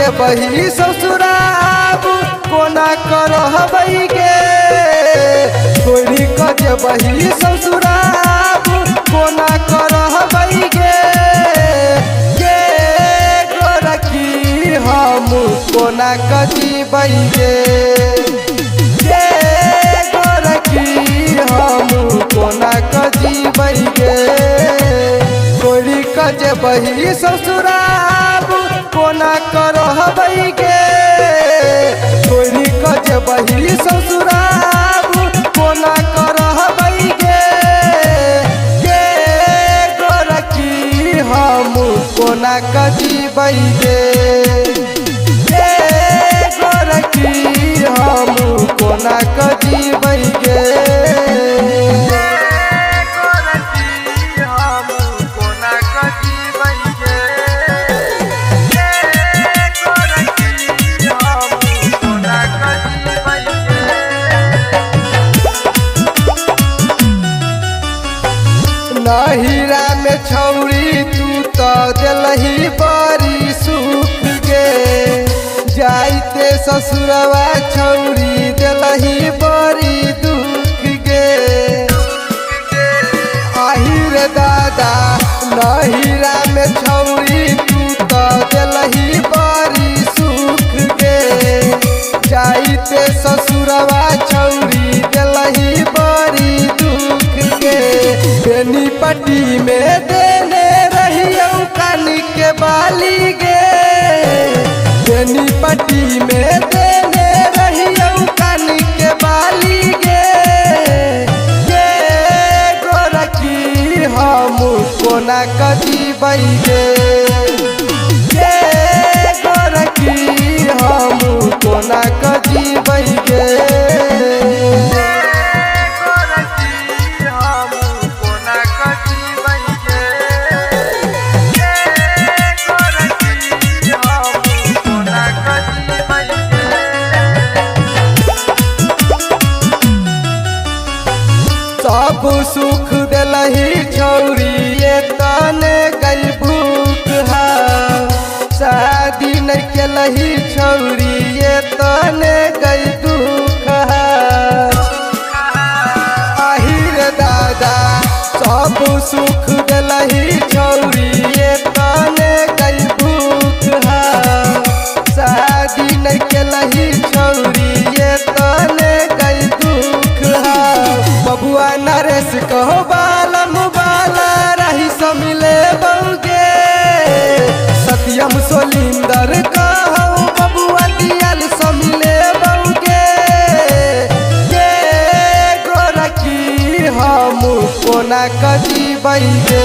जे बही ससुराब कोना करहबै गे छोड़ी क जे बही ससुराब कोना करहबै गे गोरखी हम कोना कजीबै गे गोरखी हम कोना कजीबै गे छोड़ी क जे बही ससुराब कोना करहबै गे छोड़ी क जे बही ससुराब कोना करहबै गे गोरखी हम कोना कजीबै गे गोरखी हम कोना कजीबै गे नहिरा में छौरी तू तो दिलही बड़ी सुख गे जाइते ससुरवा छौरी दिलही बड़ी दुख गे आहिर दादा नहिरा में छौरी तू तो दिलही बड़ी सुख गे जाइते ससुरवा छौरी दिलही बड़ी दुख गे बेनी पट्टी में देने रहियो कानी के बाली गे बेनी पट्टी में देने रहियो कानी के बाली गे गोरखी हम कोना कजीबै गे गोरखी हम कोना कजीबै गे सब सुख दिलही छौरी तने गई भूख शादी नहीं केलही छौरी तने गई दुख आहिर दादा सब सुख दिलही छौरी तने गई भूख शादी नहीं केलही छौरी तने गई दुख बबुआ नरेश कहो बालम बाला रही समिले बउगे सत्यम सोलिंदर कहो बबुआ दियल समिले बउगे गोरखी हम कोना कजीबै गे